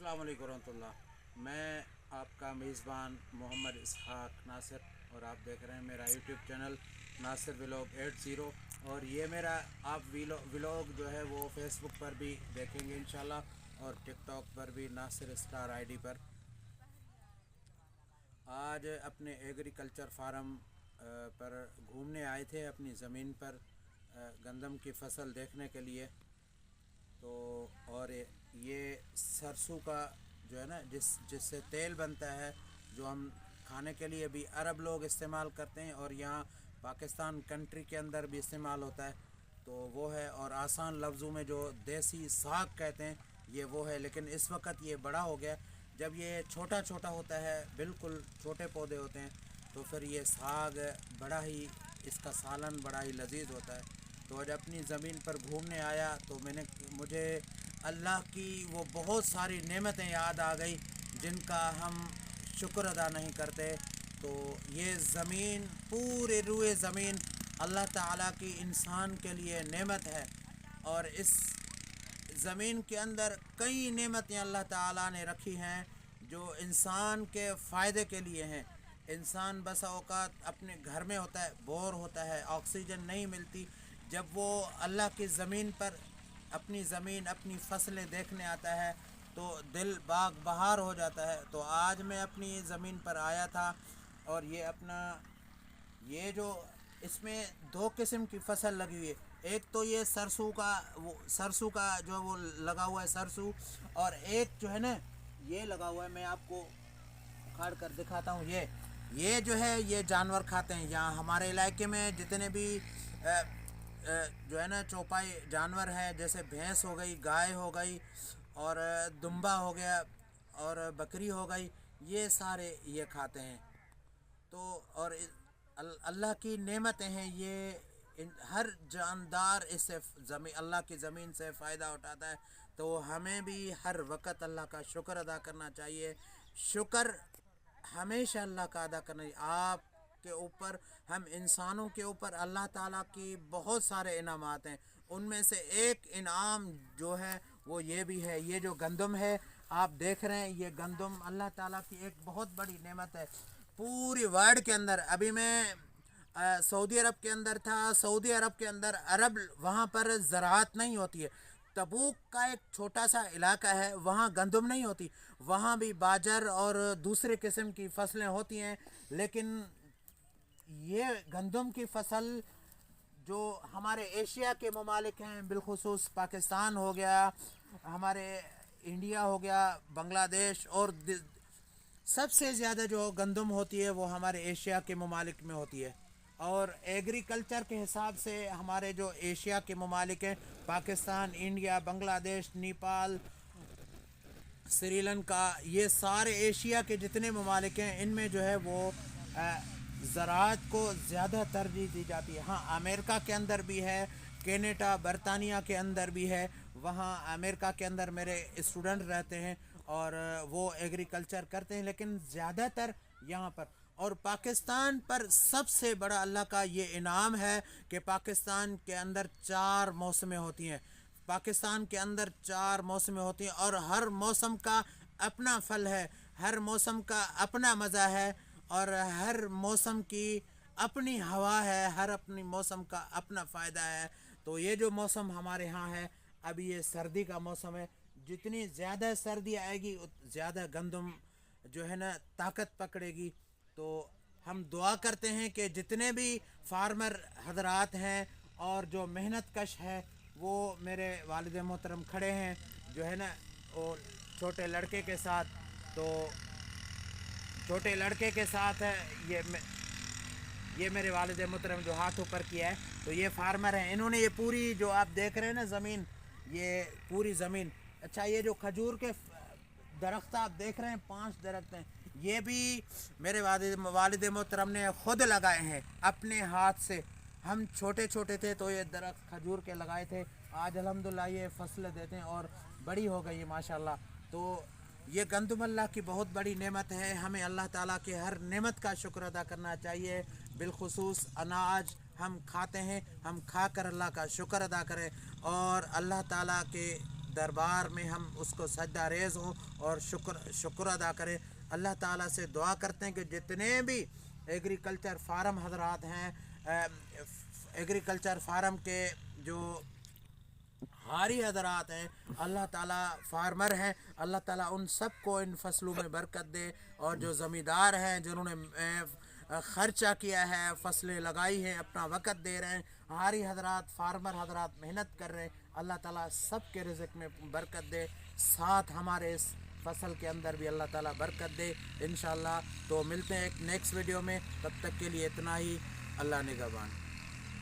अस्सलाम वालेकुम रहमतुल्लाह। मैं आपका मेज़बान मोहम्मद इसहाक नासिर और आप देख रहे हैं मेरा यूट्यूब चैनल नासिर व्लॉग 80। और ये मेरा आप व्लॉग जो है वो फेसबुक पर भी देखेंगे इंशाल्लाह और टिकटॉक पर भी नासिर स्टार आईडी पर। आज अपने एग्रीकल्चर फार्म पर घूमने आए थे, अपनी ज़मीन पर गंदम की फसल देखने के लिए। तो और ये सरसों का जो है ना जिससे तेल बनता है, जो हम खाने के लिए भी अरब लोग इस्तेमाल करते हैं और यहाँ पाकिस्तान कंट्री के अंदर भी इस्तेमाल होता है, तो वो है। और आसान लफ्ज़ों में जो देसी साग कहते हैं ये वो है, लेकिन इस वक्त ये बड़ा हो गया। जब ये छोटा छोटा होता है, बिल्कुल छोटे पौधे होते हैं, तो फिर ये साग बड़ा ही, इसका सालन बड़ा ही लजीज होता है। तो आज अपनी ज़मीन पर घूमने आया तो मुझे अल्लाह की वो बहुत सारी नेमतें याद आ गई जिनका हम शुक्र अदा नहीं करते। तो ये ज़मीन, पूरे रुए ज़मीन अल्लाह ताला की इंसान के लिए नेमत है, और इस ज़मीन के अंदर कई नेमतें अल्लाह ताला ने रखी हैं जो इंसान के फ़ायदे के लिए हैं। इंसान बसा औकात अपने घर में होता है, बोर होता है, ऑक्सीजन नहीं मिलती, जब वो अल्लाह की ज़मीन पर अपनी ज़मीन, अपनी फसलें देखने आता है तो दिल बाग बहार हो जाता है। तो आज मैं अपनी ज़मीन पर आया था और ये अपना, ये जो इसमें दो किस्म की फसल लगी हुई है। एक तो ये सरसों का जो वो लगा हुआ है सरसों, और एक जो है ना ये लगा हुआ है, मैं आपको उखाड़ कर दिखाता हूँ। ये जो है ये जानवर खाते हैं। यहाँ हमारे इलाके में जितने भी जो है ना चौपाई जानवर है, जैसे भैंस हो गई, गाय हो गई, और दुम्बा हो गया, और बकरी हो गई, ये सारे ये खाते हैं। तो और अल्लाह की नेमतें हैं ये, हर जानदार इससे अल्लाह की ज़मीन से फ़ायदा उठाता है। तो हमें भी हर वक्त अल्लाह का शुक्र अदा करना चाहिए। शुक्र हमेशा अल्लाह का अदा करना चाहिए। आप के ऊपर, हम इंसानों के ऊपर अल्लाह ताला की बहुत सारे इनामात हैं। उनमें से एक इनाम जो है वो ये भी है, ये जो गंदम है आप देख रहे हैं, ये गंदम अल्लाह ताला की एक बहुत बड़ी नेमत है पूरी वर्ल्ड के अंदर। अभी मैं सऊदी अरब के अंदर था। सऊदी अरब के अंदर अरब, वहाँ पर ज़राअत नहीं होती है। तबूक का एक छोटा सा इलाका है, वहाँ गंदम नहीं होती, वहाँ भी बाजर और दूसरे किस्म की फसलें होती हैं। लेकिन ये गंदम की फसल जो हमारे एशिया के ममालिक हैं, बिलखुसूस पाकिस्तान हो गया, हमारे इंडिया हो गया, बांग्लादेश, और सबसे ज़्यादा जो गंदम होती है वो हमारे एशिया के ममालिक में होती है। और एग्रीकल्चर के हिसाब से हमारे जो एशिया के ममालिक हैं, पाकिस्तान, इंडिया, बांग्लादेश, नेपाल, श्रीलंका, ये सारे एशिया के जितने ममालिक हैं इनमें जो है वो ज़राअत को ज़्यादा तरजीह दी जाती है। हाँ, अमेरिका के अंदर भी है, कनाडा, बरतानिया के अंदर भी है। वहाँ अमेरिका के अंदर मेरे स्टूडेंट रहते हैं और वो एग्रीकल्चर करते हैं, लेकिन ज़्यादातर यहाँ पर। और पाकिस्तान पर सबसे बड़ा अल्लाह का ये इनाम है कि पाकिस्तान के अंदर 4 मौसमें होती हैं। पाकिस्तान के अंदर 4 मौसमें होती हैं और हर मौसम का अपना फल है, हर मौसम का अपना मज़ा है, और हर मौसम की अपनी हवा है, हर अपनी मौसम का अपना फ़ायदा है। तो ये जो मौसम हमारे यहाँ है, अभी ये सर्दी का मौसम है। जितनी ज़्यादा सर्दी आएगी ज़्यादा गंदम जो है ना ताकत पकड़ेगी। तो हम दुआ करते हैं कि जितने भी फार्मर हजरात हैं और जो मेहनत कश है, वो मेरे वालिद मोहतरम खड़े हैं जो है ना वो छोटे लड़के के साथ। तो छोटे लड़के के साथ है ये मेरे वालिद मोहतरम जो हाथ ऊपर किया है, तो ये फार्मर हैं। इन्होंने ये पूरी जो आप देख रहे हैं ना ज़मीन, ये पूरी ज़मीन, अच्छा ये जो खजूर के दरख्त आप देख रहे हैं, 5 दरख्त हैं, ये भी मेरे वालिद मोहतरम ने ख़ुद लगाए हैं अपने हाथ से। हम छोटे छोटे थे तो ये दरख्त खजूर के लगाए थे, आज अल्हम्दुलिल्लाह ये फसलें देते हैं और बड़ी हो गई माशाल्लाह। तो ये गंदम अल्लाह की बहुत बड़ी नेमत है। हमें अल्लाह ताला के हर नेमत का शुक्र अदा करना चाहिए। बिलखुसूस अनाज हम खाते हैं, हम खा कर अल्लाह का शुक्र अदा करें और अल्लाह ताला के دربار میں ہم اس کو سجدہ ریز ہوں اور شکر ادا کریں. اللہ تعالیٰ سے دعا کرتے ہیں کہ جتنے بھی ایگریکلچر فارم حضرات ہیں، ایگریکلچر فارم کے جو ہاری حضرات ہیں، اللہ تعالیٰ فارمر ہیں، اللہ تعالیٰ ان سب کو ان فصلوں میں برکت دے. اور جو زمیندار ہیں جنہوں نے خرچہ کیا ہے، فصلیں لگائی ہیں، اپنا وقت دے رہے ہیں، ہاری حضرات فارمر حضرات محنت کر رہے ہیں، اللہ تعالیٰ سب کے رزق میں برکت دے. ساتھ ہمارے اس فصل کے اندر بھی اللہ تعالیٰ برکت دے انشاءاللہ. تو ملتے ہیں ایک نیکسٹ ویڈیو میں، تب تک کے لیے اتنا ہی. اللہ نگہبان.